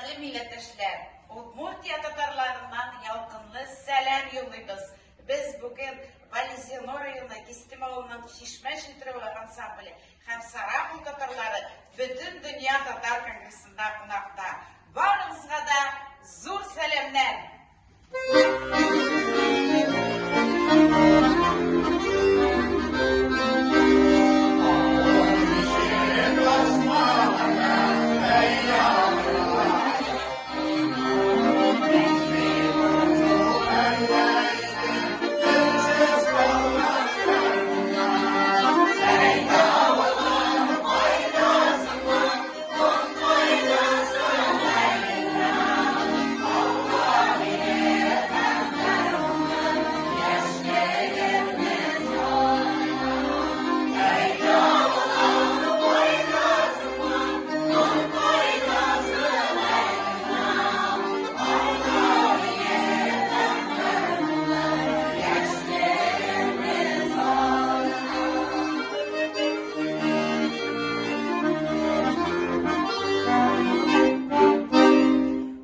Hürmetli milletvekiler, Udmurtiya Tatarlarından yalkınlı selam yolluyoruz. Biz bugün Valizyon rayonuna Kistimoğlu'nun Şişme Şitrevler ansambli hem Sarapul Tatarları bütün Dünya Tatar Kongresi'nde konakta. Varınızga da zor selamlar.